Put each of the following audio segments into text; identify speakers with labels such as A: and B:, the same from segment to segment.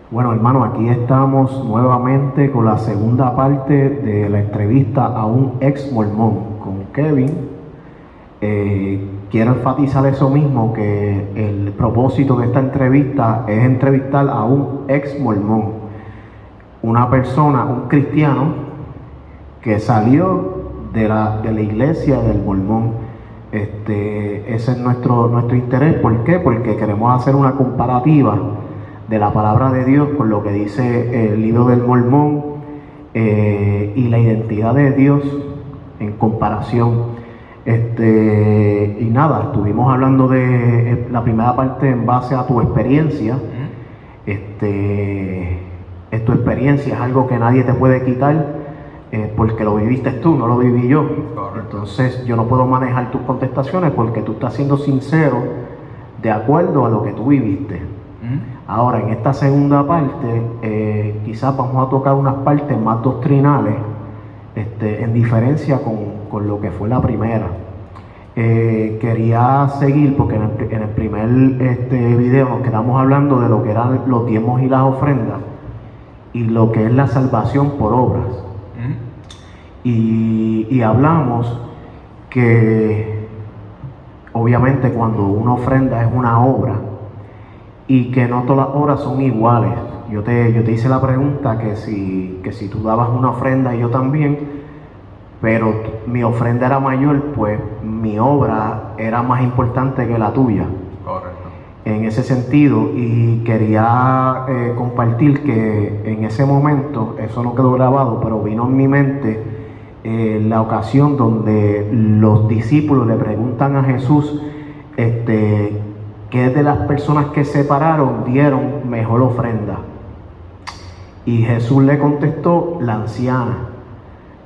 A: Bueno, hermano, aquí estamos nuevamente con la segunda parte de la entrevista a un ex mormón con Kevin. Quiero enfatizar eso mismo, que el propósito de esta entrevista es entrevistar a un ex mormón, una persona, un cristiano que salió de la iglesia del mormón. Ese es nuestro interés. ¿Por qué? Porque queremos hacer una comparativa de la palabra de Dios con lo que dice el libro del Mormón, y la identidad de Dios en comparación. Y nada, estuvimos hablando de la primera parte en base a tu experiencia. Es tu experiencia, es algo que nadie te puede quitar, porque lo viviste tú, no lo viví yo. Entonces yo no puedo manejar tus contestaciones porque tú estás siendo sincero de acuerdo a lo que tú viviste. Ahora, en esta segunda parte, quizás vamos a tocar unas partes más doctrinales, en diferencia con lo que fue la primera. Quería seguir porque en el primer video nos quedamos hablando de lo que eran los diezmos y las ofrendas y lo que es la salvación por obras. Y hablamos que obviamente cuando una ofrenda es una obra, y que no todas las obras son iguales. Yo te hice la pregunta que si tú dabas una ofrenda y yo también, pero mi ofrenda era mayor, pues mi obra era más importante que la tuya.
B: Correcto.
A: En ese sentido, y quería compartir que en ese momento, eso no quedó grabado, pero vino en mi mente la ocasión donde los discípulos le preguntan a Jesús, ¿qué de las personas que separaron dieron mejor ofrenda? Y Jesús le contestó, la anciana.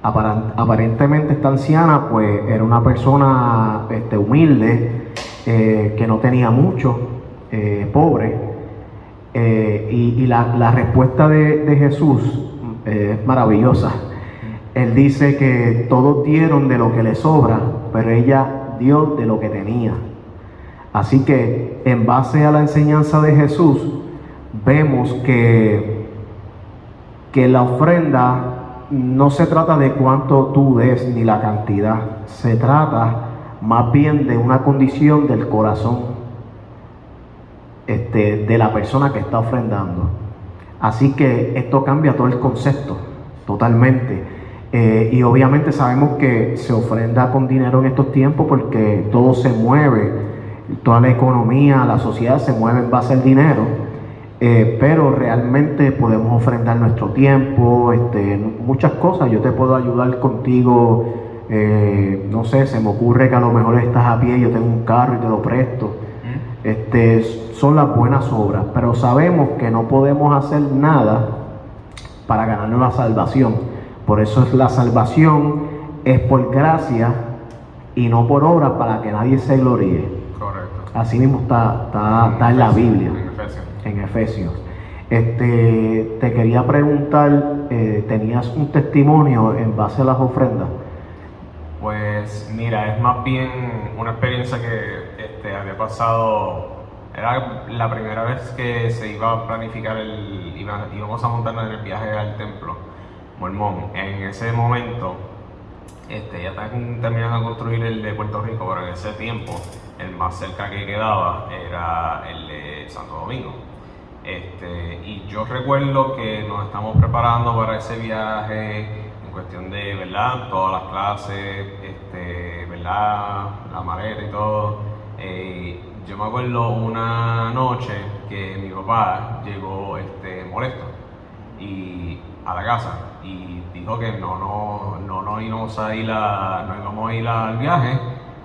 A: Aparentemente esta anciana pues era una persona humilde, que no tenía mucho, pobre, y la respuesta de Jesús es maravillosa. Él dice que todos dieron de lo que les sobra, pero ella dio de lo que tenía. Así que en base a la enseñanza de Jesús, vemos que la ofrenda no se trata de cuánto tú des ni la cantidad, se trata más bien de una condición del corazón, de la persona que está ofrendando. Así que esto cambia todo el concepto totalmente. Y obviamente sabemos que se ofrenda con dinero en estos tiempos porque todo se mueve, toda la economía, la sociedad se mueve en base al dinero, pero realmente podemos ofrendar nuestro tiempo, muchas cosas. Yo te puedo ayudar contigo, no sé, se me ocurre que a lo mejor estás a pie, yo tengo un carro y te lo presto. Son las buenas obras, pero sabemos que no podemos hacer nada para ganarnos la salvación. Por eso es la salvación es por gracia y no por obra, para que nadie se gloríe.
B: Correcto.
A: Así mismo está en la Biblia,
B: en
A: Efesios. Te quería preguntar, ¿tenías un testimonio en base a las ofrendas?
B: Pues mira, es más bien una experiencia que había pasado. Era la primera vez que se iba a planificar íbamos a montarnos en el viaje al templo mormón. En ese momento ya están terminando de construir el de Puerto Rico, pero en ese tiempo el más cerca que quedaba era el de Santo Domingo. Y yo recuerdo que nos estamos preparando para ese viaje en cuestión de, ¿verdad?, todas las clases, ¿verdad?, la maleta y todo. Yo me acuerdo una noche que mi papá llegó molesto a la casa y dijo que no íbamos a ir al viaje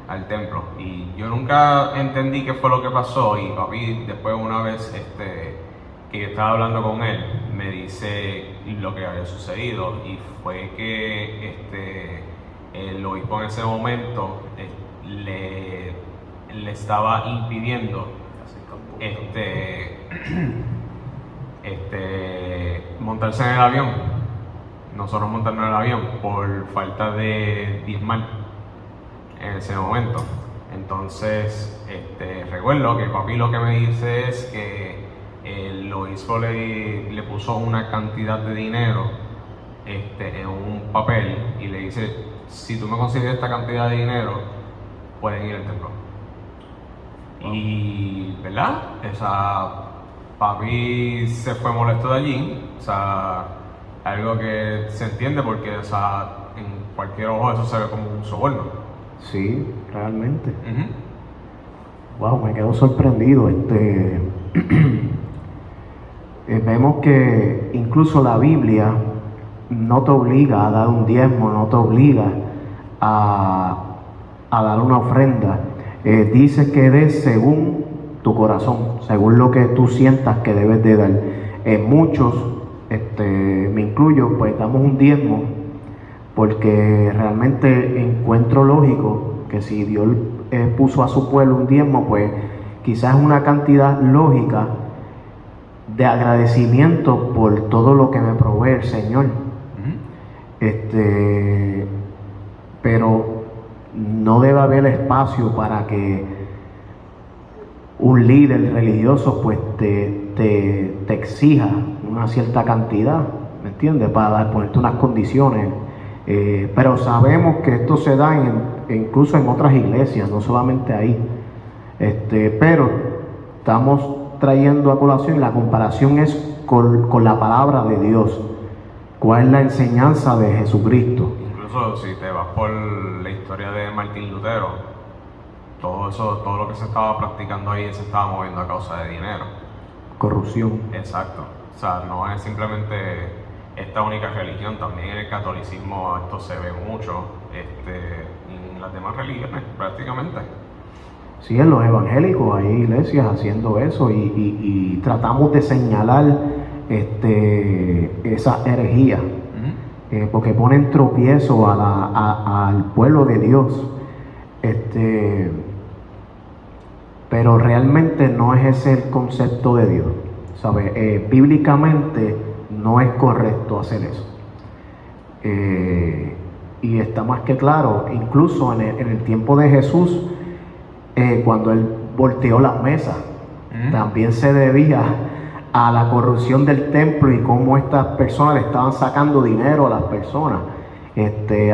B: al templo. Y yo nunca entendí qué fue lo que pasó, y papi después, una vez que yo estaba hablando con él, me dice lo que había sucedido, y fue que el obispo en ese momento le estaba impidiendo montarse en el avión, nosotros montarnos en el avión, por falta de diezmar en ese momento. Entonces recuerdo que papi lo que me dice es que el el obispo le puso una cantidad de dinero en un papel y le dice, si tú me consigues esta cantidad de dinero, pueden ir al templo. Y, ¿verdad? Papi se fue molesto de allí, algo que se entiende porque, en cualquier ojo eso se ve como un soborno.
A: Sí, realmente. Wow, me quedo sorprendido. Vemos que incluso la Biblia no te obliga a dar un diezmo, no te obliga a dar una ofrenda. Dice que des según tu corazón, según lo que tú sientas que debes de dar. Muchos, me incluyo, pues damos un diezmo porque realmente encuentro lógico que si Dios puso a su pueblo un diezmo, pues quizás una cantidad lógica de agradecimiento por todo lo que me provee el Señor. Pero no debe haber espacio para que un líder religioso pues te exija una cierta cantidad, ¿me entiendes? Para ponerte unas condiciones. Pero sabemos que esto se da incluso en otras iglesias, no solamente ahí. Pero estamos trayendo a colación, y la comparación es con la palabra de Dios. ¿Cuál es la enseñanza de Jesucristo?
B: Incluso si te vas por la historia de Martín Lutero, todo lo que se estaba practicando ahí se estaba moviendo a causa de dinero.
A: Corrupción.
B: Exacto. No es simplemente esta única religión, también en el catolicismo esto se ve mucho, en las demás religiones prácticamente.
A: Sí, en los evangélicos hay iglesias haciendo eso y tratamos de señalar esas herejías, porque ponen tropiezo al pueblo de Dios. Pero realmente no es ese el concepto de Dios, ¿sabes? Bíblicamente no es correcto hacer eso. Y está más que claro, incluso en el tiempo de Jesús, cuando él volteó las mesas, también se debía a la corrupción del templo y cómo estas personas le estaban sacando dinero a las personas.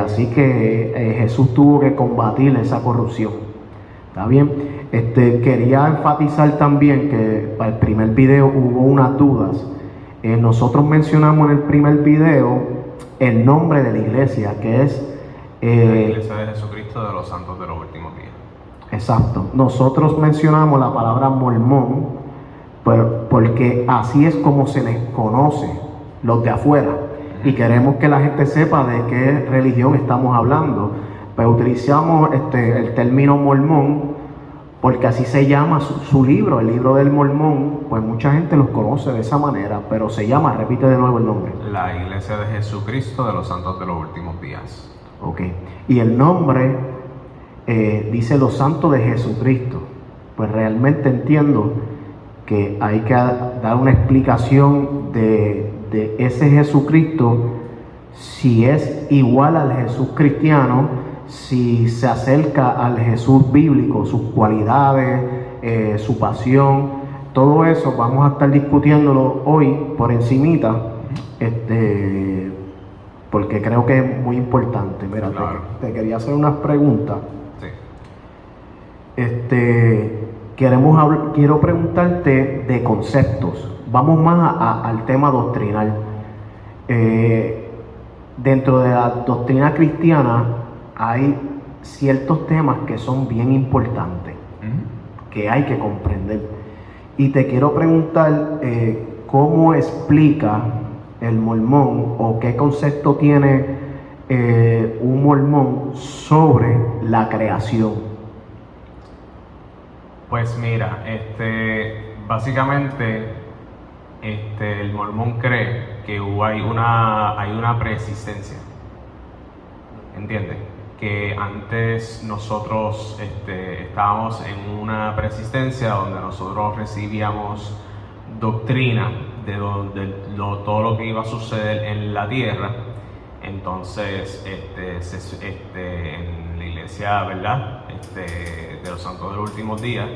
A: Así que Jesús tuvo que combatir esa corrupción. ¿Está bien? Quería enfatizar también que para el primer video hubo unas dudas. Nosotros mencionamos en el primer video el nombre de la iglesia, que es
B: la Iglesia de Jesucristo de los Santos de los Últimos Días.
A: Exacto. Nosotros mencionamos la palabra mormón porque así es como se les conoce los de afuera. Y queremos que la gente sepa de qué religión estamos hablando. Pues utilizamos el término mormón porque así se llama su libro, el libro del Mormón. Pues mucha gente los conoce de esa manera, pero se llama, repite de nuevo el nombre.
B: La Iglesia de Jesucristo de los Santos de los Últimos Días.
A: Ok. Y el nombre dice los Santos de Jesucristo. Pues realmente entiendo que hay que dar una explicación de ese Jesucristo, si es igual al Jesús cristiano, si se acerca al Jesús bíblico, sus cualidades, su pasión, todo eso vamos a estar discutiéndolo hoy por encimita, porque creo que es muy importante. Mira, claro. te quería hacer unas preguntas.
B: Sí.
A: Quiero preguntarte de conceptos. Vamos más al tema doctrinal. Dentro de la doctrina cristiana hay ciertos temas que son bien importantes, que hay que comprender. Y te quiero preguntar cómo explica el mormón o qué concepto tiene un mormón sobre la creación.
B: Pues mira, básicamente el mormón cree que hay una preexistencia, ¿entiendes? Que antes nosotros estábamos en una preexistencia donde nosotros recibíamos doctrina de todo lo que iba a suceder en la tierra. Entonces, en la iglesia, ¿verdad? De los Santos de los Últimos Días,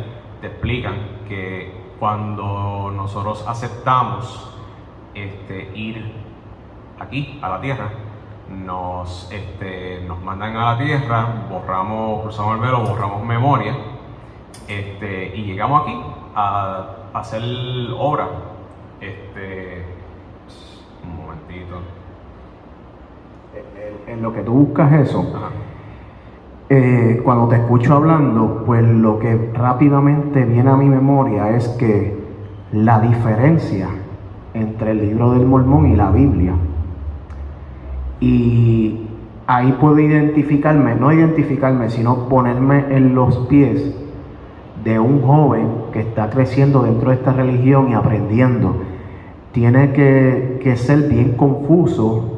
B: te explican que cuando nosotros aceptamos ir aquí a la tierra, nos mandan a la tierra, cruzamos el velo, borramos memoria, y llegamos aquí a hacer obra. Un momentito.
A: En lo que tú buscas eso,
B: Ajá.
A: Cuando te escucho hablando, pues lo que rápidamente viene a mi memoria es que la diferencia entre el libro del Mormón y la Biblia, y ahí puedo no identificarme, sino ponerme en los pies de un joven que está creciendo dentro de esta religión y aprendiendo. Tiene que ser bien confuso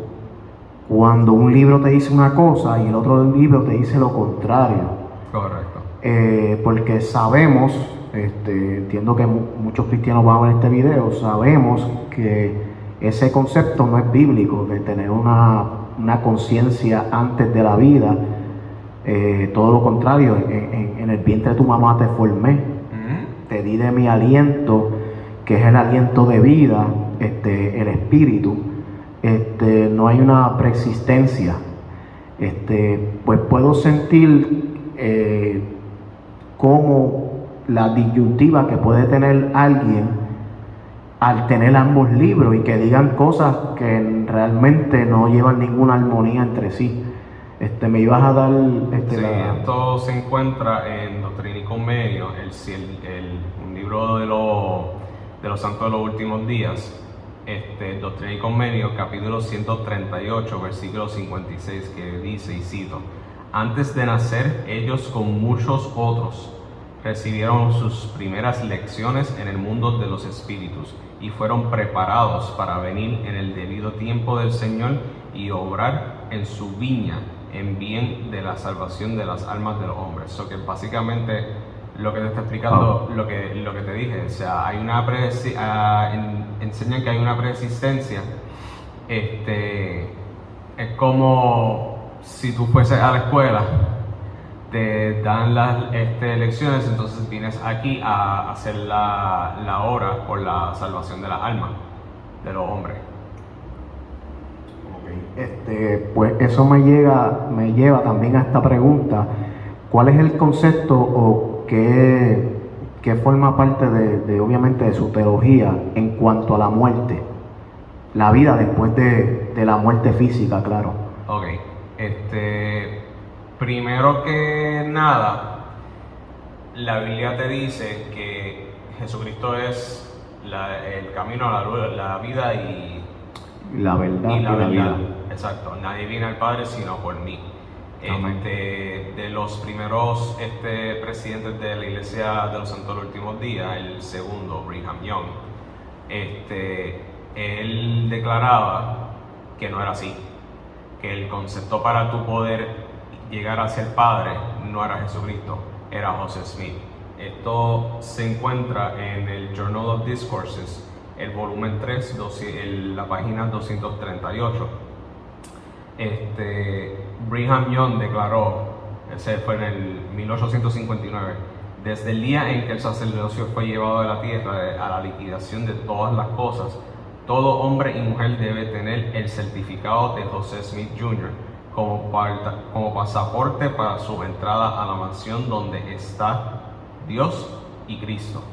A: cuando un libro te dice una cosa y el otro libro te dice lo contrario.
B: Correcto.
A: Porque sabemos, entiendo que muchos cristianos van a ver este video, sabemos que ese concepto no es bíblico, de tener una conciencia antes de la vida. Todo lo contrario, en el vientre de tu mamá te formé, te di de mi aliento, que es el aliento de vida, el espíritu. No hay una preexistencia. Pues puedo sentir como la disyuntiva que puede tener alguien al tener ambos libros y que digan cosas que realmente no llevan ninguna armonía entre sí. Me ibas a dar
B: sí, esto se encuentra en Doctrina y Convenio, un libro de los santos de los últimos días. Doctrina y Convenio, capítulo 138, versículo 56, que dice, y cito: antes de nacer, ellos con muchos otros recibieron sus primeras lecciones en el mundo de los espíritus y fueron preparados para venir en el debido tiempo del Señor y obrar en su viña en bien de la salvación de las almas de los hombres. So que básicamente lo que te está explicando, lo que te dije, o sea, hay enseñan que hay una preexistencia. Es como si tú fueses a la escuela, te dan las lecciones, entonces vienes aquí a hacer la obra por la salvación de las almas de los hombres.
A: Pues eso me lleva también a esta pregunta: ¿cuál es el concepto o qué forma parte de obviamente de su teología en cuanto a la muerte, la vida después de la muerte física, claro?
B: Ok, primero que nada, la Biblia te dice que Jesucristo es el camino, la luz, la vida y
A: la verdad. Vida.
B: Exacto, nadie viene al Padre sino por mí. De los primeros presidentes de la Iglesia de los Santos de los Últimos Días, el segundo, Brigham Young, él declaraba que no era así, que el concepto para tu poder llegar hacia el Padre no era Jesucristo, era Joseph Smith. Esto se encuentra en el Journal of Discourses, el volumen 3, la página 238. Brigham Young declaró, ese fue en el 1859, desde el día en que el sacerdocio fue llevado de la tierra a la liquidación de todas las cosas, todo hombre y mujer debe tener el certificado de Joseph Smith Jr. como pasaporte para su entrada a la mansión donde está Dios y Cristo.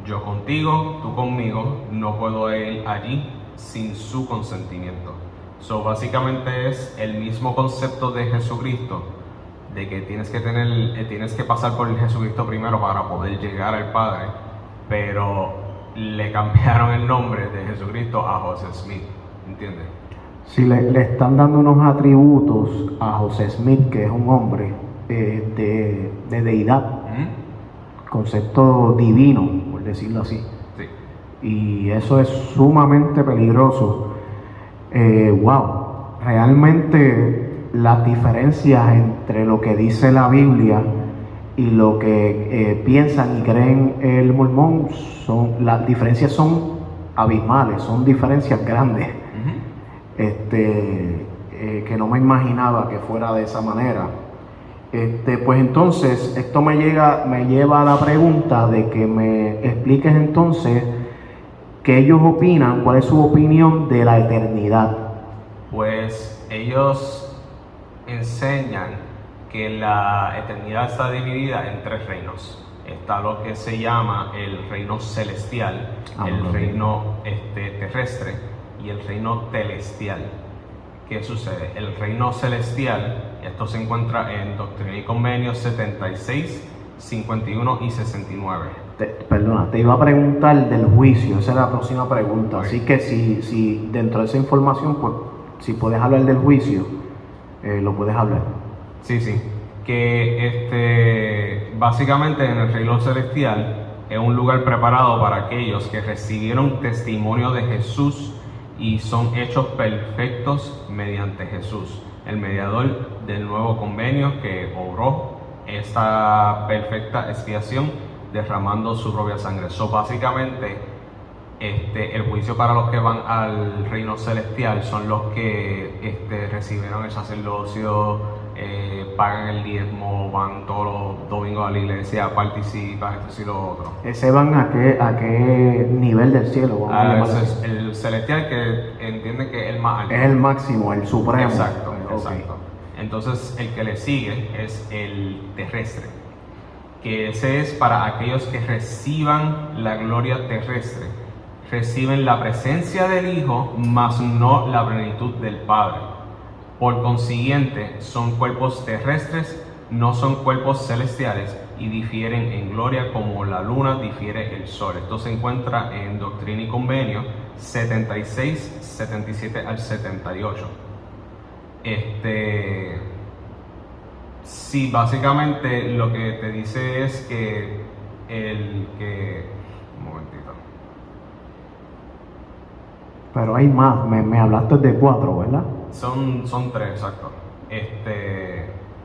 B: Yo contigo, tú conmigo, no puedo ir allí sin su consentimiento. So, básicamente es el mismo concepto de Jesucristo, de que tienes que pasar por Jesucristo primero para poder llegar al Padre, pero le cambiaron el nombre de Jesucristo a Joseph Smith, ¿entiendes?
A: Si le están dando unos atributos a Joseph Smith, que es un hombre de deidad, concepto divino, por decirlo así.
B: Sí.
A: Y eso es sumamente peligroso. Wow, realmente las diferencias entre lo que dice la Biblia y lo que piensan y creen el mormón, las diferencias son abismales, son diferencias grandes. Que no me imaginaba que fuera de esa manera. Pues entonces esto me lleva a la pregunta de que me expliques entonces qué ellos opinan, cuál es su opinión de la eternidad.
B: Pues ellos enseñan que la eternidad está dividida en 3 reinos. Está lo que se llama el reino celestial, el reino terrestre y el reino celestial. ¿Qué sucede? El reino celestial, esto se encuentra en Doctrina y Convenios 76, 51 y 69.
A: Perdona, te iba a preguntar del juicio, esa es la próxima pregunta. Así que si dentro de esa información, pues si puedes hablar del juicio, lo puedes hablar.
B: Sí. Que básicamente en el reino celestial es un lugar preparado para aquellos que recibieron testimonio de Jesús y son hechos perfectos mediante Jesús, el mediador del nuevo convenio que obró esta perfecta expiación derramando su propia sangre. Básicamente el juicio para los que van al reino celestial son los que recibieron el sacerdocio, pagan el diezmo, van todos los domingos a la iglesia, participan, esto y lo otro.
A: ¿Ese van a qué nivel del cielo?
B: El celestial, que entiende que es el más alto.
A: Es el máximo, el supremo.
B: Exacto. Entonces el que le sigue es el terrestre, que ese es para aquellos que reciban la gloria terrestre, reciben la presencia del Hijo, mas no la plenitud del Padre. Por consiguiente, son cuerpos terrestres, no son cuerpos celestiales, y difieren en gloria como la luna difiere el sol. Esto se encuentra en Doctrina y Convenio 76, 77 al 78. Sí, básicamente lo que te dice es que un momentito.
A: Pero hay más, me hablaste de 4, ¿verdad?
B: Son 3, exacto.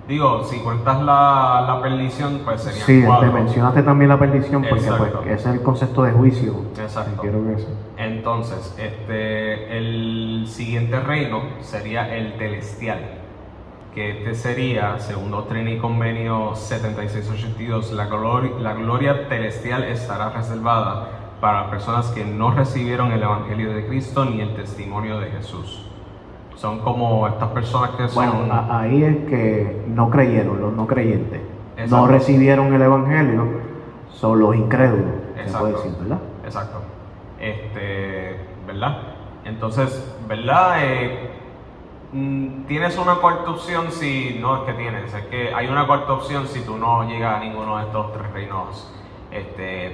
B: Digo, si cuentas la perdición, pues serían 4.
A: Sí, te mencionaste también la perdición porque
B: Exacto.
A: pues, ese es el concepto de juicio.
B: Exacto.
A: Quiero que eso.
B: Entonces, el siguiente reino sería el celestial, que sería, según Doctrina y Convenio 76-82, la gloria celestial estará reservada para las personas que no recibieron el Evangelio de Cristo ni el testimonio de Jesús. Son como estas personas que son...
A: Bueno, ahí es que no creyeron, los no creyentes.
B: Exacto.
A: No recibieron el Evangelio, son los incrédulos, se puede decir, ¿verdad?
B: Exacto. ¿Verdad? Entonces, ¿verdad? Tienes una cuarta opción si... No es que tienes, es que hay una cuarta opción si tú no llegas a ninguno de estos 3 reinos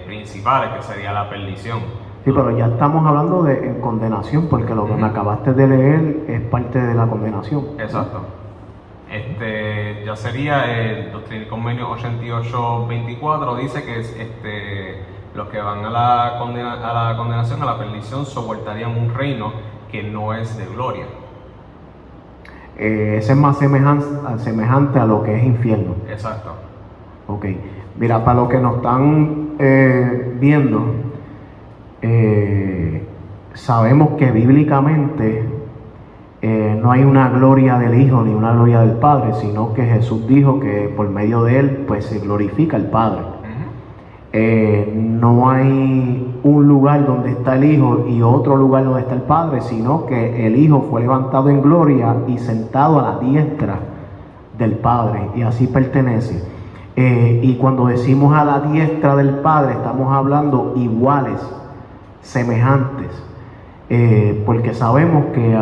B: principales, que sería la perdición.
A: Sí, pero ya estamos hablando de condenación, porque lo que me acabaste de leer es parte de la condenación.
B: Exacto. Ya sería el Doctrina y Convenio 88-24, dice que los que van a la condenación, a la perdición, soportarían un reino que no es de gloria.
A: Ese es más semejante a lo que es infierno.
B: Exacto.
A: Ok, mira, para los que nos están viendo, sabemos que bíblicamente no hay una gloria del Hijo ni una gloria del Padre, sino que Jesús dijo que por medio de Él pues se glorifica el Padre. No hay un lugar donde está el Hijo y otro lugar donde está el Padre, sino que el Hijo fue levantado en gloria y sentado a la diestra del Padre, y así pertenece. Y cuando decimos a la diestra del Padre, estamos hablando iguales, semejantes, porque sabemos que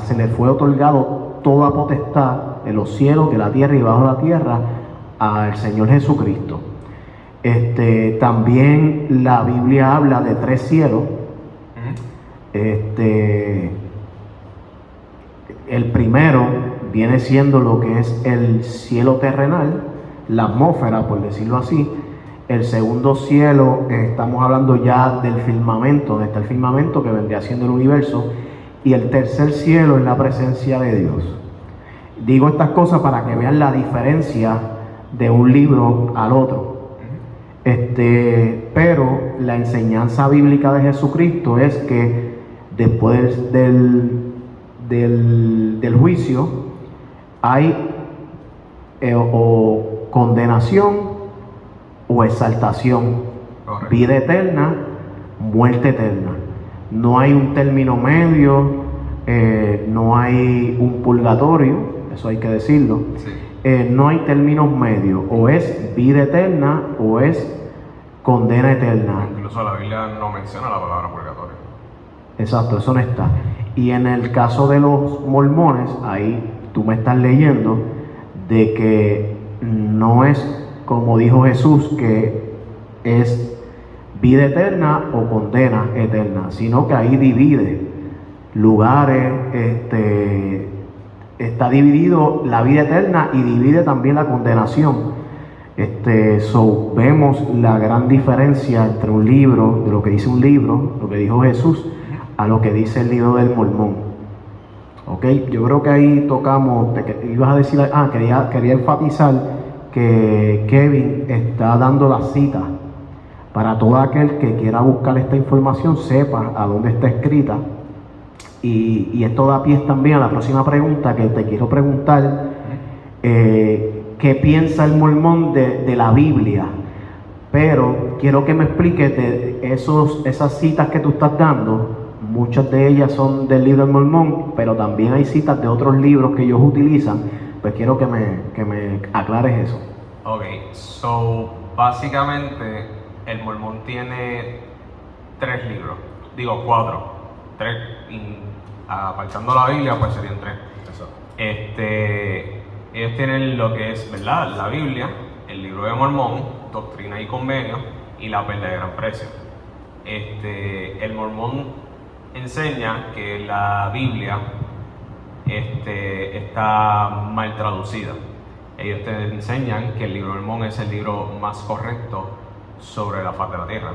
A: se le fue otorgado toda potestad en los cielos, de la tierra y bajo la tierra al Señor Jesucristo. También la Biblia habla de 3 cielos. El primero viene siendo lo que es el cielo terrenal, la atmósfera, por decirlo así. El segundo cielo, estamos hablando ya del firmamento, donde está el firmamento que vendría siendo el universo. Y el tercer cielo es la presencia de Dios. Digo estas cosas para que vean la diferencia de un libro al otro. Pero la enseñanza bíblica de Jesucristo es que después del juicio hay o condenación o exaltación,
B: Correcto.
A: vida eterna, muerte eterna. No hay un término medio, no hay un purgatorio, eso hay que decirlo.
B: Sí.
A: No hay términos medios, o es vida eterna o es condena eterna.
B: Incluso la Biblia no menciona la palabra purgatorio.
A: Exacto, eso no está. Y en el caso de los mormones, ahí tú me estás leyendo de que no es como dijo Jesús, que es vida eterna o condena eterna, sino que ahí divide lugares, está dividido la vida eterna y divide también la condenación. Vemos la gran diferencia entre un libro, de lo que dice un libro, lo que dijo Jesús, a lo que dice el libro del Mormón. Ok, yo creo que ahí tocamos, ibas a decir, quería enfatizar que Kevin está dando la cita para todo aquel que quiera buscar esta información, sepa a dónde está escrita. Y esto da pie también a la próxima pregunta que te quiero preguntar. ¿Qué piensa el mormón de la Biblia? Pero quiero que me expliques de esas citas que tú estás dando. Muchas de ellas son del libro del Mormón, pero también hay citas de otros libros que ellos utilizan. Pues quiero que me aclares eso.
B: Ok, so básicamente el Mormón tiene 3 libros, digo 4, 3, apartando la Biblia pues serían 3. Ellos tienen lo que es, ¿verdad?, la Biblia, el libro de Mormón, Doctrina y Convenio y la Perla de Gran Precio. El Mormón enseña que la Biblia está mal traducida. Ellos te enseñan que el libro de Mormón es el libro más correcto sobre la faz de la tierra.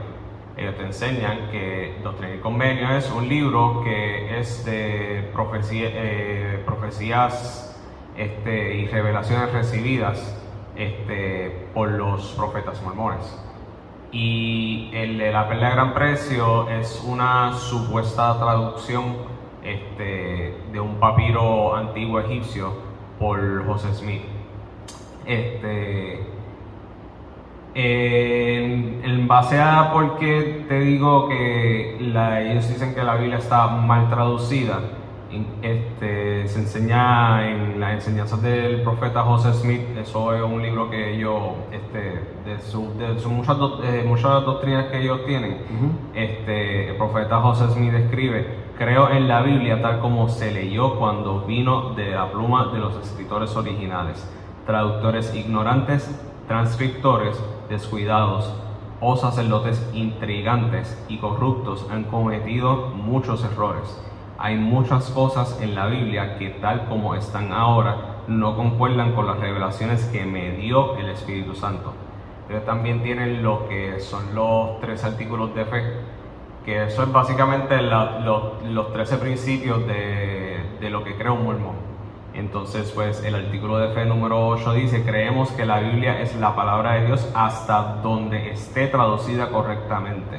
B: Ellos te enseñan que Doctrina y Convenio es un libro que es de profecías y revelaciones recibidas por los profetas mormones. Y el de la Perla de Gran Precio es una supuesta traducción de un papiro antiguo egipcio por José Smith. En base a por qué te digo que ellos dicen que la Biblia está mal traducida, se enseña en las enseñanzas del profeta José Smith. Eso es un libro que ellos, de muchas doctrinas que ellos tienen, el profeta José Smith escribe: creo en la Biblia tal como se leyó cuando vino de la pluma de los escritores originales. Traductores ignorantes, transcriptores descuidados o sacerdotes intrigantes y corruptos han cometido muchos errores. Hay muchas cosas en la Biblia que, tal como están ahora, no concuerdan con las revelaciones que me dio el Espíritu Santo. Ellos también tienen lo que son los 13 artículos de fe, que eso es básicamente los 13 principios de lo que crea un mormón. Entonces, pues el artículo de fe número 8 dice: creemos que la Biblia es la palabra de Dios hasta donde esté traducida correctamente.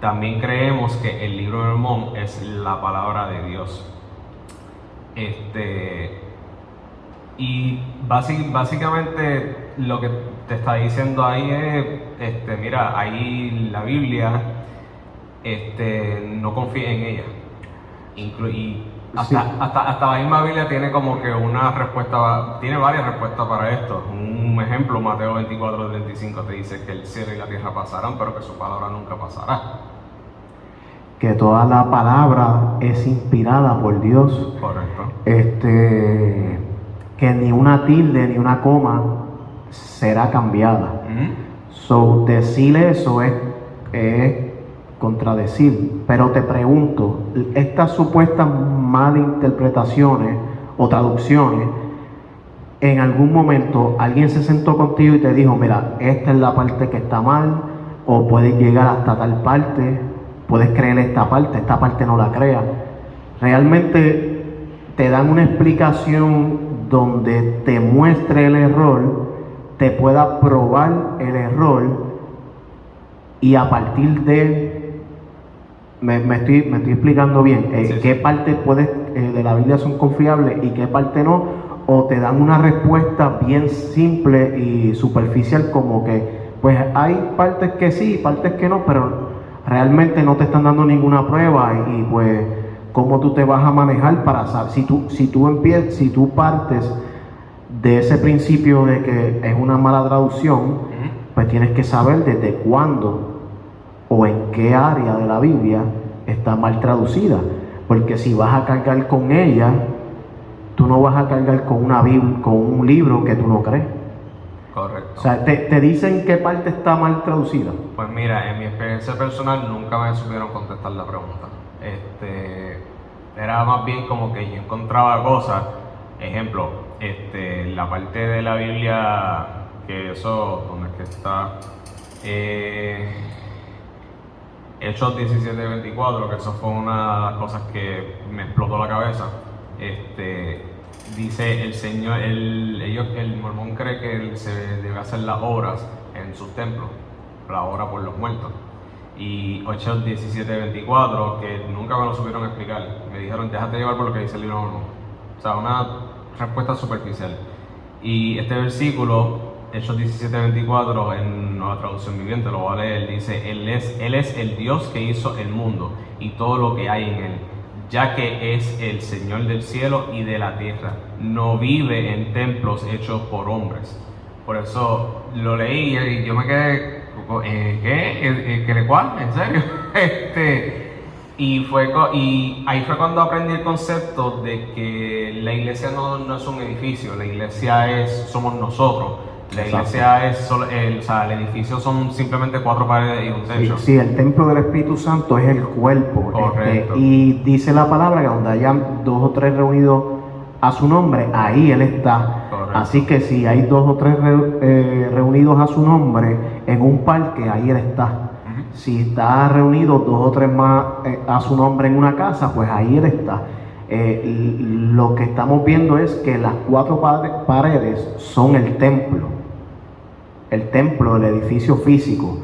B: También creemos que el libro de Mormón es la palabra de Dios. Y básicamente lo que te está diciendo ahí es, mira, ahí la Biblia, no confía en ella. Y hasta la misma Biblia tiene como que una respuesta, tiene varias respuestas para esto. Un ejemplo, Mateo 24:35 te dice que el cielo y la tierra pasarán, pero que su palabra nunca pasará.
A: Que toda la palabra es inspirada por Dios.
B: Correcto.
A: Que ni una tilde ni una coma será cambiada. So, decir eso es contradecir. Pero te pregunto, estas supuestas malinterpretaciones o traducciones, en algún momento alguien se sentó contigo y te dijo: mira, esta es la parte que está mal, o puedes llegar hasta tal parte, puedes creer esta parte no la creas. Realmente te dan una explicación donde te muestre el error, te pueda probar el error, y a partir de me estoy explicando bien,
B: Sí.
A: qué parte de la Biblia son confiables y qué parte no, o te dan una respuesta bien simple y superficial, como que pues hay partes que sí, partes que no, pero realmente no te están dando ninguna prueba y pues cómo tú te vas a manejar para saber si tú partes de ese principio de que es una mala traducción, pues tienes que saber desde cuándo o en qué área de la Biblia está mal traducida, porque si vas a cargar con ella, tú no vas a cargar con una Biblia, con un libro que tú no crees.
B: Correcto.
A: O sea, te dicen qué parte está mal traducida.
B: Pues mira, en mi experiencia personal nunca me supieron contestar la pregunta. Era más bien como que yo encontraba cosas, ejemplo, la parte de la Biblia, que eso, ¿dónde es que está? Hechos 17:24, que eso fue una de las cosas que me explotó la cabeza. Dice el Señor, el mormón cree que se debe hacer las obras en sus templos, la obra por los muertos. Y Hechos 17:24, que nunca me lo supieron explicar, me dijeron, déjate llevar por lo que dice el libro de Mormón. O sea, una respuesta superficial. Y este versículo, Hechos 17:24, en Nueva Traducción Viviente, lo voy a leer, dice, Él es el Dios que hizo el mundo y todo lo que hay en él, ya que es el Señor del cielo y de la tierra, no vive en templos hechos por hombres. Por eso lo leí y yo me quedé, ¿qué? ¿Qué cuál? ¿En serio? Y ahí fue cuando aprendí el concepto de que la iglesia no es un edificio, la iglesia somos nosotros. La iglesia el edificio son simplemente 4 paredes y un techo.
A: Sí, el templo del Espíritu Santo es el cuerpo.
B: Correcto.
A: Y dice la palabra que donde hayan 2 o 3 reunidos a su nombre, ahí Él está.
B: Correcto.
A: Así que si hay 2 o 3 reunidos a su nombre en un parque, ahí Él está. Si está reunido 2 o 3 más a su nombre en una casa, pues ahí Él está. Lo que estamos viendo es que las 4 paredes son el templo, el edificio físico,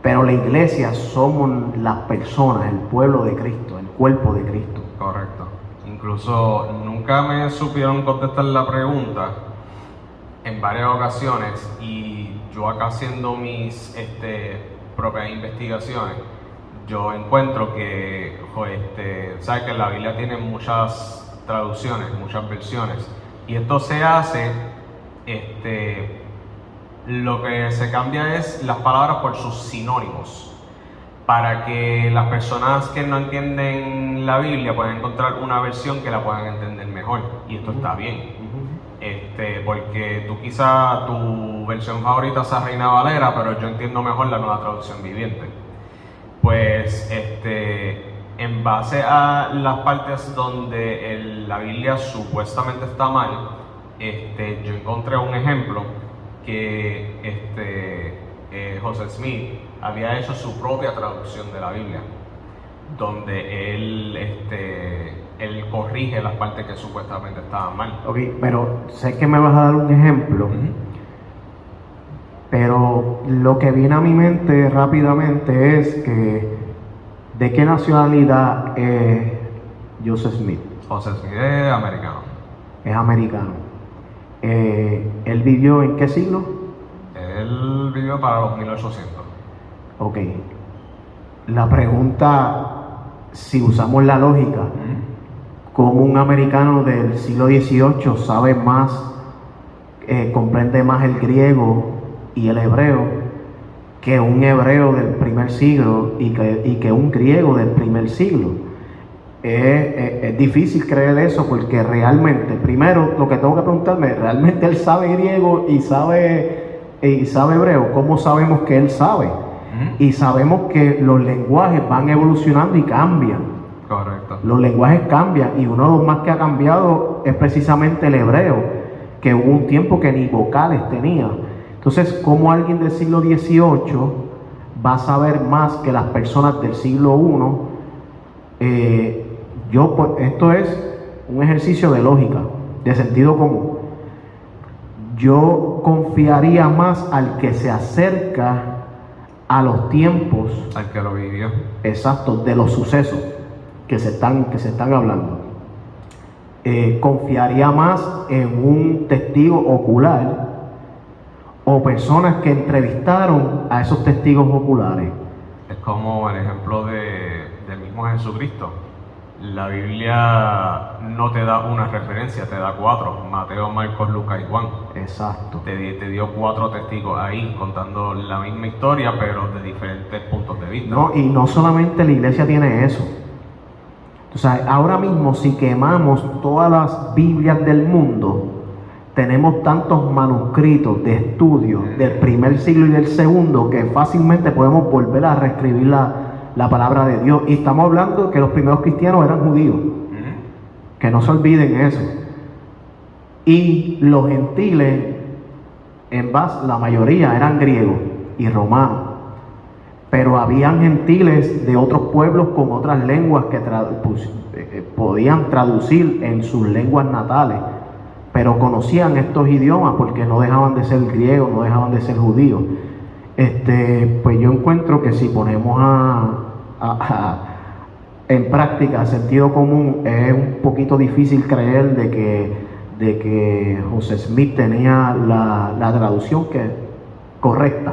A: pero la iglesia somos las personas, el pueblo de Cristo, el cuerpo de Cristo.
B: Correcto. Incluso nunca me supieron contestar la pregunta en varias ocasiones, y yo acá haciendo mis propias investigaciones, yo encuentro que sabes que la Biblia tiene muchas traducciones, muchas versiones, y esto se hace, lo que se cambia es las palabras por sus sinónimos, para que las personas que no entienden la Biblia puedan encontrar una versión que la puedan entender mejor, y esto está bien. Porque tú quizá tu versión favorita sea Reina Valera, pero yo entiendo mejor la Nueva Traducción Viviente. Pues en base a las partes donde la Biblia supuestamente está mal, yo encontré un ejemplo que Joseph Smith había hecho su propia traducción de la Biblia, donde él corrige las partes que supuestamente estaban mal.
A: Ok, pero sé que me vas a dar un ejemplo, pero lo que viene a mi mente rápidamente es que ¿de qué nacionalidad es Joseph Smith?
B: Joseph Smith es americano.
A: Es americano. ¿Él vivió en qué siglo?
B: Él vivió para los 1800.
A: Ok. La pregunta, si usamos la lógica, ¿cómo un americano del siglo XVIII sabe más, comprende más el griego y el hebreo que un hebreo del primer siglo y que un griego del primer siglo? Es difícil creer eso, porque realmente, primero lo que tengo que preguntarme, ¿realmente él sabe griego y sabe hebreo? ¿Cómo sabemos que él sabe? Y sabemos que los lenguajes van evolucionando y cambian.
B: Correcto.
A: Los lenguajes cambian, y uno de los más que ha cambiado es precisamente el hebreo, que hubo un tiempo que ni vocales tenía. Entonces, ¿cómo alguien del siglo XVIII va a saber más que las personas del siglo I? Esto es un ejercicio de lógica, de sentido común. Yo confiaría más al que se acerca a los tiempos,
B: al que lo vivió,
A: exacto, de los sucesos que se están hablando. confiaría más en un testigo ocular o personas que entrevistaron a esos testigos oculares.
B: Es como el ejemplo del mismo Jesucristo. La Biblia no te da una referencia, te da 4: Mateo, Marcos, Lucas y Juan.
A: Exacto.
B: Te dio 4 testigos ahí contando la misma historia, pero de diferentes puntos de vista.
A: No, y no solamente la iglesia tiene eso. O sea, ahora mismo si quemamos todas las Biblias del mundo, tenemos tantos manuscritos de estudio del primer siglo y del segundo que fácilmente podemos volver a reescribir la palabra de Dios. Y estamos hablando que los primeros cristianos eran judíos. Que no se olviden eso. Y los gentiles, la mayoría eran griegos y romanos. Pero habían gentiles de otros pueblos con otras lenguas que podían traducir en sus lenguas natales, pero conocían estos idiomas porque no dejaban de ser griegos, no dejaban de ser judíos. Pues yo encuentro que si ponemos en práctica el sentido común, es un poquito difícil creer de que José Smith tenía la traducción correcta.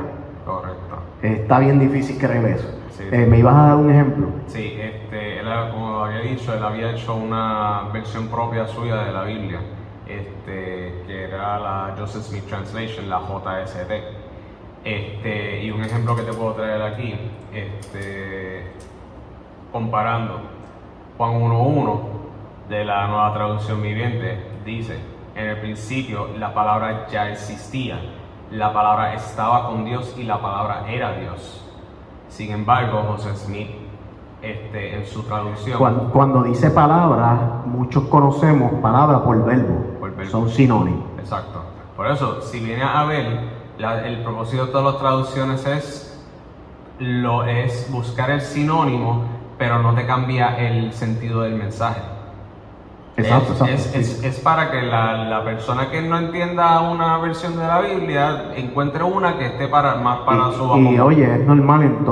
A: Está bien difícil creer eso.
B: Sí.
A: ¿Me ibas a dar un ejemplo?
B: Sí, como había dicho, él había hecho una versión propia suya de la Biblia, que era la Joseph Smith Translation, la JST. Y un ejemplo que te puedo traer aquí, comparando Juan 1:1 de la Nueva Traducción Viviente, dice: en el principio la palabra ya existía, la palabra estaba con Dios y la palabra era Dios. Sin embargo, José Smith, en su traducción,
A: cuando dice palabra, muchos conocemos palabra por verbo. Son sinónimos.
B: Exacto. Por eso, si viene a ver, el propósito de todas las traducciones es buscar el sinónimo, pero no te cambia el sentido del mensaje.
A: Exacto.
B: Es para que la persona que no entienda una versión de la Biblia encuentre una que esté más para su
A: vamos. Y oye, es normal en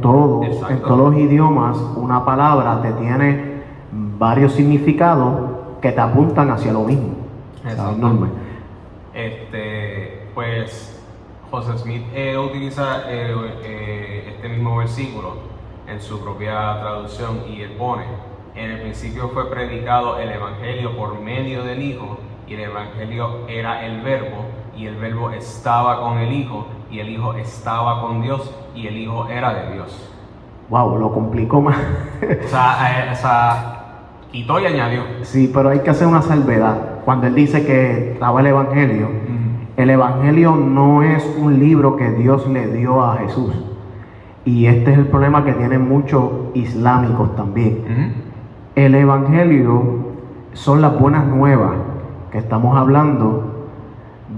A: todos los idiomas, una palabra te tiene varios significados que te apuntan hacia lo mismo.
B: Exacto.
A: Es normal.
B: Pues José Smith utiliza este mismo versículo en su propia traducción y él pone: en el principio fue predicado el Evangelio por medio del Hijo, y el Evangelio era el Verbo, y el Verbo estaba con el Hijo, y el Hijo estaba con Dios, y el Hijo era de Dios.
A: Wow, lo complicó más.
B: O sea, quitó y añadió.
A: Sí, pero hay que hacer una salvedad. Cuando él dice que estaba el Evangelio, el Evangelio no es un libro que Dios le dio a Jesús. Y este es el problema que tienen muchos islámicos también. El Evangelio son las buenas nuevas, que estamos hablando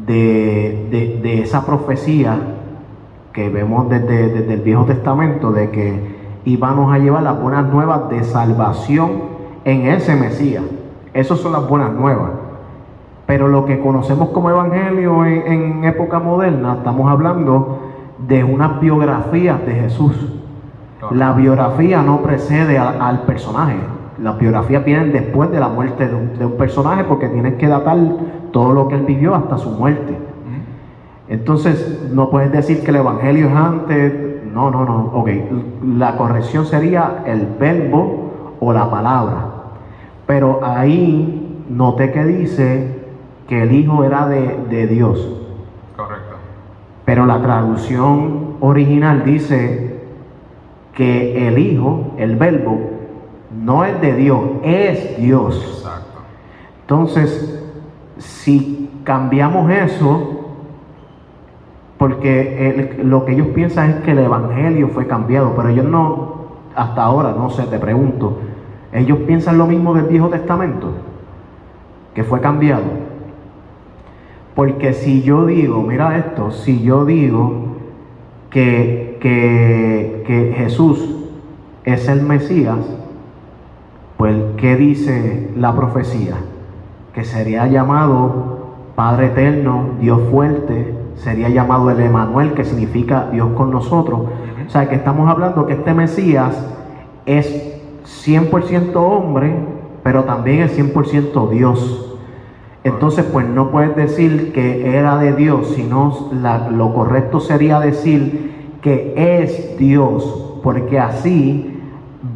A: de esa profecía que vemos desde el Viejo Testamento, de que íbamos a llevar las buenas nuevas de salvación en ese Mesías. Esas son las buenas nuevas. Pero lo que conocemos como Evangelio en época moderna, estamos hablando de unas biografías de Jesús. La biografía no precede al personaje. Las biografías vienen después de la muerte de un personaje, porque tienes que datar todo lo que él vivió hasta su muerte. Entonces, no puedes decir que el Evangelio es antes. No. Ok, la corrección sería el verbo o la palabra. Pero ahí noté que dice que el Hijo era de Dios.
B: Correcto.
A: Pero la traducción original dice que el Hijo, el verbo, no es de Dios, es Dios.
B: Exacto.
A: Entonces, si cambiamos eso, porque lo que ellos piensan es que el Evangelio fue cambiado, pero ellos no, hasta ahora, no sé, te pregunto, ¿ellos piensan lo mismo del Viejo Testamento? Que fue cambiado. Porque si yo digo, mira esto, si yo digo que Jesús es el Mesías, pues ¿qué dice la profecía? Que sería llamado Padre Eterno, Dios Fuerte, sería llamado el Emanuel, que significa Dios con nosotros. O sea, que estamos hablando que este Mesías es 100% hombre pero también es 100% Dios. Entonces, pues no puedes decir que era de Dios, sino lo correcto sería decir que es Dios, porque así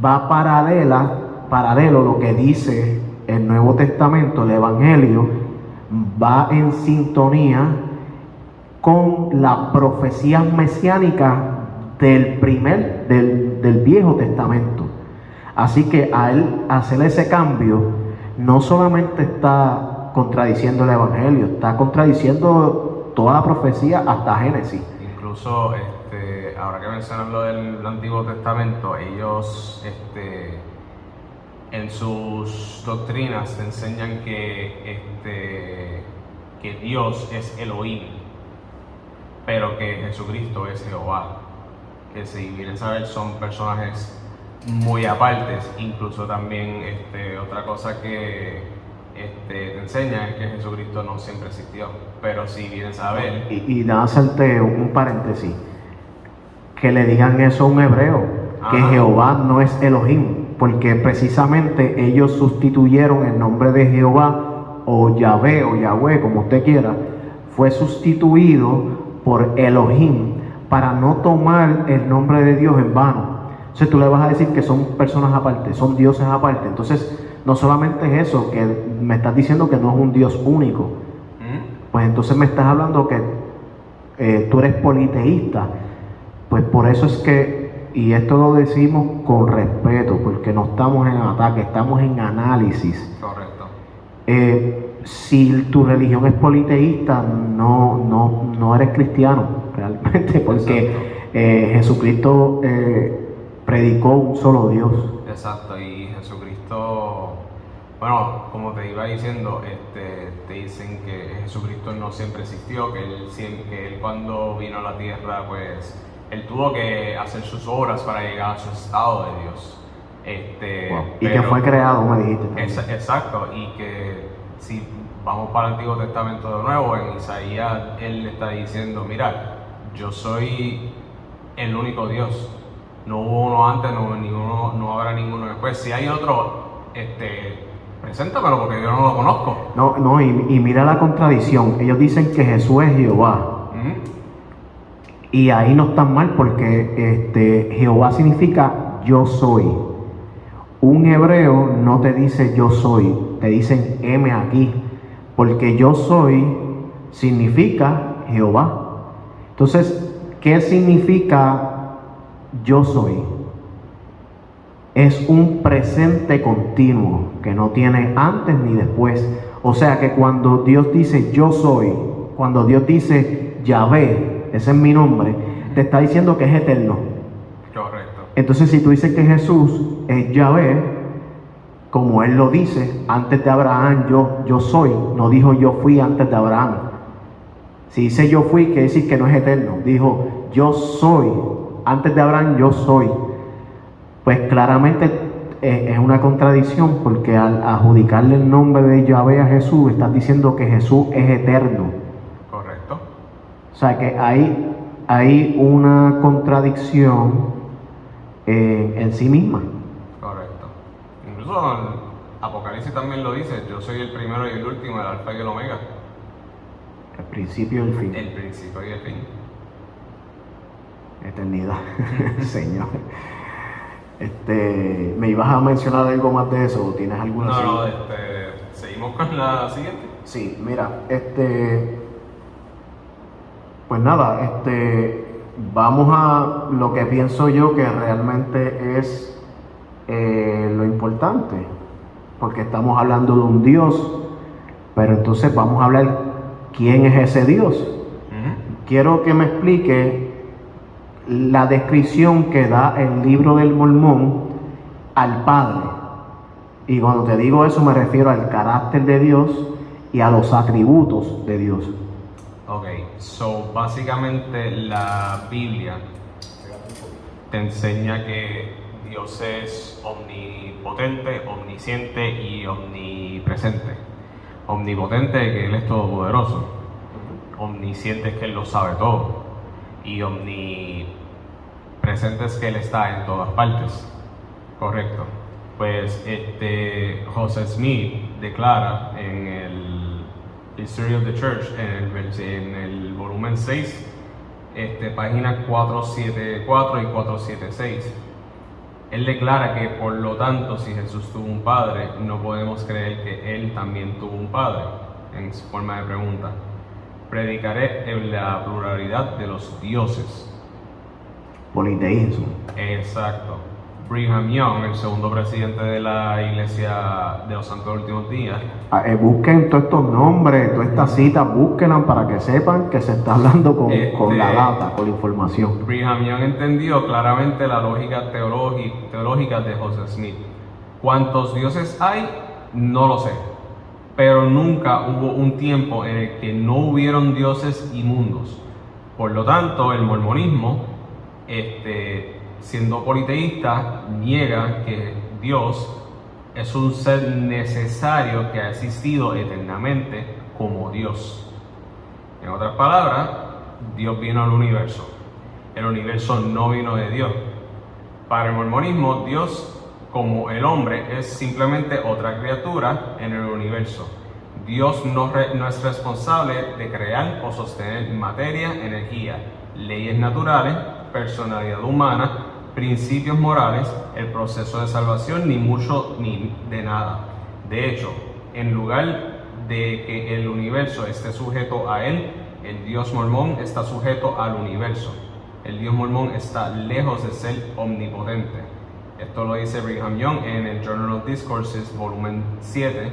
A: va paralelo lo que dice el Nuevo Testamento, el Evangelio, va en sintonía con las profecías mesiánicas del Viejo Testamento. Así que al hacer ese cambio, no solamente está contradiciendo el Evangelio, está contradiciendo toda la profecía hasta Génesis.
B: Incluso, ahora que mencionan lo del Antiguo Testamento, ellos en sus doctrinas te enseñan que Dios es Elohim, pero que Jesucristo es Jehová. Que si bien saber son personajes muy apartes. Incluso también otra cosa que te enseña es que Jesucristo no siempre existió, pero si vienes a ver...
A: Y nada, hacerte un paréntesis, que le digan eso a un hebreo, que Jehová no es Elohim, porque precisamente ellos sustituyeron el nombre de Jehová, o Yahvé, o Yahweh, como usted quiera, fue sustituido por Elohim, para no tomar el nombre de Dios en vano. Entonces tú le vas a decir que son personas aparte, son dioses aparte. Entonces, no solamente es eso, que me estás diciendo que no es un Dios único. Pues entonces me estás hablando que tú eres politeísta. Pues por eso es que, y esto lo decimos con respeto, porque no estamos en ataque, estamos en análisis.
B: Correcto.
A: Si tu religión es politeísta, no eres cristiano, realmente, porque Jesucristo predicó un solo Dios.
B: Exacto, y Jesucristo, bueno, como te iba diciendo, te dicen que Jesucristo no siempre existió, que él cuando vino a la tierra, pues, él tuvo que hacer sus obras para llegar a su estado de Dios.
A: Y que fue creado, me dijiste.
B: Exacto, y que si vamos para el Antiguo Testamento de nuevo, en Isaías, él está diciendo, mira, yo soy el único Dios. No hubo uno antes, no habrá ninguno después. Si hay otro, preséntamelo porque yo no lo conozco.
A: No, y mira la contradicción. Ellos dicen que Jesús es Jehová. Y ahí no están mal porque Jehová significa yo soy. Un hebreo no te dice yo soy, te dicen heme aquí. Porque yo soy significa Jehová. Entonces, ¿qué significa yo soy? Es un presente continuo que no tiene antes ni después. O sea que cuando Dios dice yo soy, cuando Dios dice Yahvé, ese es mi nombre, te está diciendo que es eterno.
B: Correcto.
A: Entonces si tú dices que Jesús es Yahvé, como él lo dice, antes de Abraham yo soy, no dijo yo fui antes de Abraham. Si dice yo fui, quiere decir que no es eterno. Dijo yo soy. Antes de Abraham yo soy. Pues claramente es una contradicción, porque al adjudicarle el nombre de Yahvé a Jesús, estás diciendo que Jesús es eterno.
B: Correcto.
A: O sea que hay una contradicción en sí misma.
B: Correcto. Incluso el Apocalipsis también lo dice, yo soy el primero y el último, el alfa y el omega.
A: El principio y el fin.
B: El principio y el fin.
A: Eternidad, Señor. ¿Me ibas a mencionar algo más de eso? ¿O tienes alguna?
B: No, seguimos con la siguiente.
A: Sí, mira, pues nada, vamos a lo que pienso yo que realmente es lo importante, porque estamos hablando de un Dios, pero entonces vamos a hablar quién es ese Dios. Quiero que me explique la descripción que da el Libro del Mormón al Padre. Y cuando te digo eso me refiero al carácter de Dios y a los atributos de Dios.
B: Ok, so básicamente la Biblia te enseña que Dios es omnipotente, omnisciente y omnipresente. Omnipotente es que Él es todopoderoso. Omnisciente es que Él lo sabe todo. Y omnipresente es que Él está en todas partes. Correcto. Pues Joseph Smith declara en el History of the Church, en el volumen 6, páginas 474 y 476. Él declara que por lo tanto, si Jesús tuvo un padre, no podemos creer que él también tuvo un padre. En su forma de pregunta, predicaré en la pluralidad de los dioses.
A: Politeísmo.
B: Exacto. Brigham Young, el segundo presidente de la Iglesia de los Santos Últimos Días.
A: Busquen todos estos nombres, todas estas citas, búsquenlas para que sepan que se está hablando con la data, con la información.
B: Brigham Young entendió claramente la lógica teológica de Joseph Smith. ¿Cuántos dioses hay? No lo sé. Pero nunca hubo un tiempo en el que no hubieron dioses inmundos. Por lo tanto, el mormonismo, siendo politeísta, niega que Dios es un ser necesario que ha existido eternamente como Dios. En otras palabras, Dios vino al universo. El universo no vino de Dios. Para el mormonismo, Dios, como el hombre, es simplemente otra criatura en el universo. Dios no es responsable de crear o sostener materia, energía, leyes naturales, personalidad humana, principios morales, el proceso de salvación, ni mucho ni de nada. De hecho, en lugar de que el universo esté sujeto a él, el Dios mormón está sujeto al universo. El Dios mormón está lejos de ser omnipotente. Esto lo dice Brigham Young en el Journal of Discourses, volumen 7,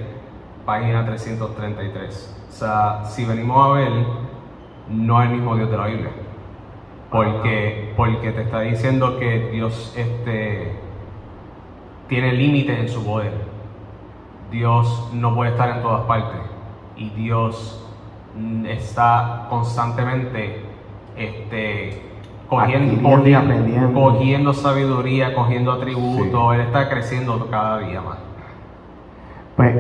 B: página 333. O sea, si venimos a ver, no es el mismo Dios de la Biblia. Porque te está diciendo que Dios tiene límites en su poder. Dios no puede estar en todas partes. Y Dios está constantemente cogiendo sabiduría, cogiendo atributos. Sí. Él está creciendo cada día más.
A: Pues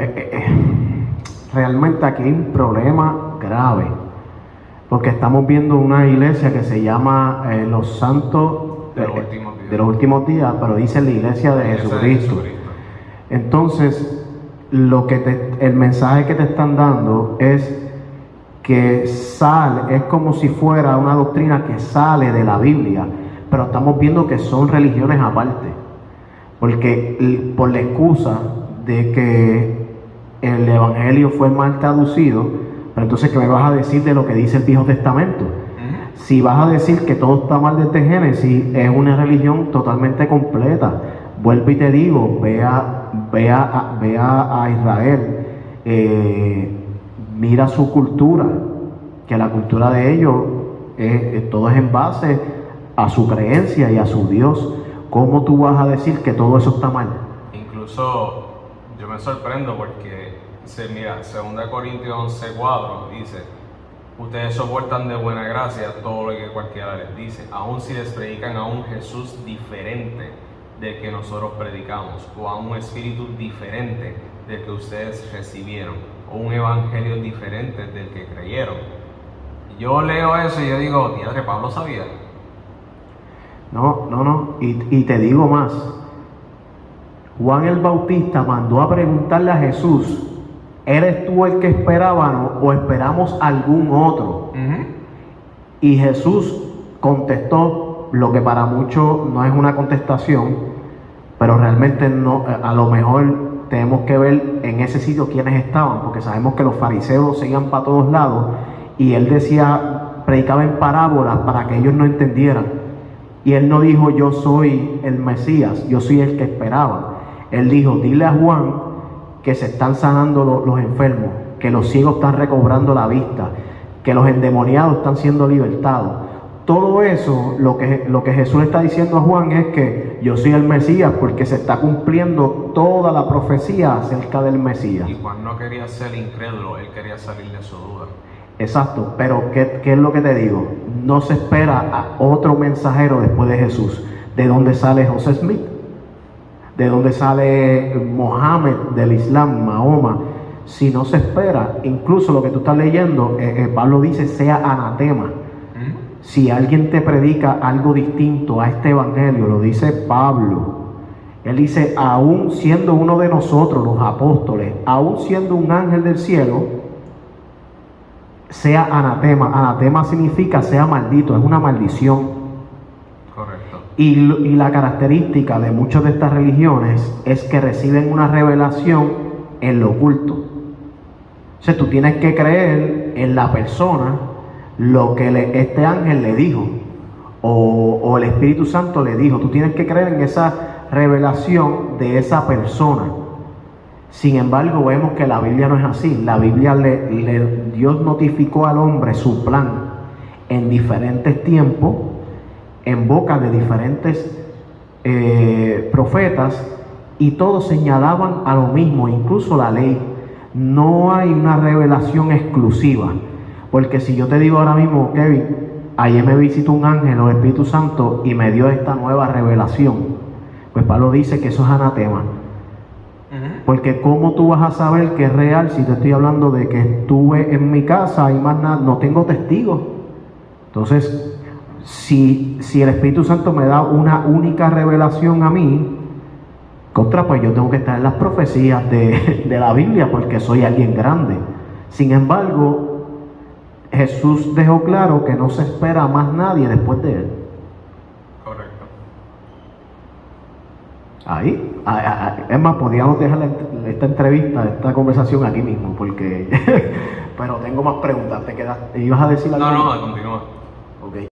A: realmente aquí hay un problema grave, porque estamos viendo una iglesia que se llama los Santos de los últimos días, pero dice la iglesia de Jesucristo. Entonces, el mensaje que te están dando es que es como si fuera una doctrina que sale de la Biblia, pero estamos viendo que son religiones aparte, porque por la excusa de que el evangelio fue mal traducido, pero entonces ¿qué me vas a decir de lo que dice el Viejo Testamento? Si vas a decir que todo está mal desde Génesis, es una religión totalmente completa. Vuelvo y te digo, ve a Israel, mira su cultura, que la cultura de ellos todo es en base a su creencia y a su Dios. ¿Cómo tú vas a decir que todo eso está mal?
B: Incluso yo me sorprendo porque, mira, 2 Corintios 11:4 dice: ustedes soportan de buena gracia todo lo que cualquiera les dice, aun si les predican a un Jesús diferente del que nosotros predicamos, o a un espíritu diferente del que ustedes recibieron, o un evangelio diferente del que creyeron. Yo leo eso y yo digo, diadre, Pablo sabía.
A: No, y te digo más. Juan el Bautista mandó a preguntarle a Jesús: ¿eres tú el que esperábamos o esperamos algún otro? Y Jesús contestó lo que para muchos no es una contestación, pero realmente no. A lo mejor tenemos que ver en ese sitio quiénes estaban, porque sabemos que los fariseos se iban para todos lados y él predicaba en parábolas para que ellos no entendieran. Y él no dijo: yo soy el Mesías, yo soy el que esperaba. Él dijo: dile a Juan que se están sanando los enfermos, que los ciegos están recobrando la vista, que los endemoniados están siendo libertados. Todo eso, lo que Jesús está diciendo a Juan es que yo soy el Mesías, porque se está cumpliendo toda la profecía acerca del Mesías.
B: Y Juan no quería ser incrédulo, él quería salir de su duda.
A: Exacto, pero ¿qué es lo que te digo? No se espera a otro mensajero después de Jesús. ¿De dónde sale Joseph Smith? ¿De dónde sale Mohammed del Islam, Mahoma? Si no se espera, incluso lo que tú estás leyendo, Pablo dice: sea anatema. Si alguien te predica algo distinto a este evangelio, lo dice Pablo, Él dice, aún siendo uno de nosotros, los apóstoles, aún siendo un ángel del cielo, sea anatema. Anatema significa sea maldito, es una maldición.
B: Correcto.
A: Y la característica de muchas de estas religiones es que reciben una revelación en lo oculto. O sea, tú tienes que creer en la persona, lo que este ángel le dijo, o el Espíritu Santo le dijo. Tú tienes que creer en esa revelación de esa persona. Sin embargo, vemos que la Biblia no es así. La Biblia Dios notificó al hombre su plan en diferentes tiempos, en boca de diferentes profetas, y todos señalaban a lo mismo, incluso la ley. No hay una revelación exclusiva, porque si yo te digo ahora mismo, Kevin, ayer me visitó un ángel o el Espíritu Santo y me dio esta nueva revelación, pues Pablo dice que eso es anatema. Porque ¿cómo tú vas a saber que es real si te estoy hablando de que estuve en mi casa y más nada, no tengo testigos? Entonces, si el Espíritu Santo me da una única revelación a mí, pues yo tengo que estar en las profecías de la Biblia porque soy alguien grande. Sin embargo, Jesús dejó claro que no se espera a más nadie después de él.
B: Correcto.
A: Ahí, es más, podríamos dejar esta entrevista, esta conversación aquí mismo, porque pero tengo más preguntas. ¿Te ibas a decir algo?
B: No, continúa.
A: Ok.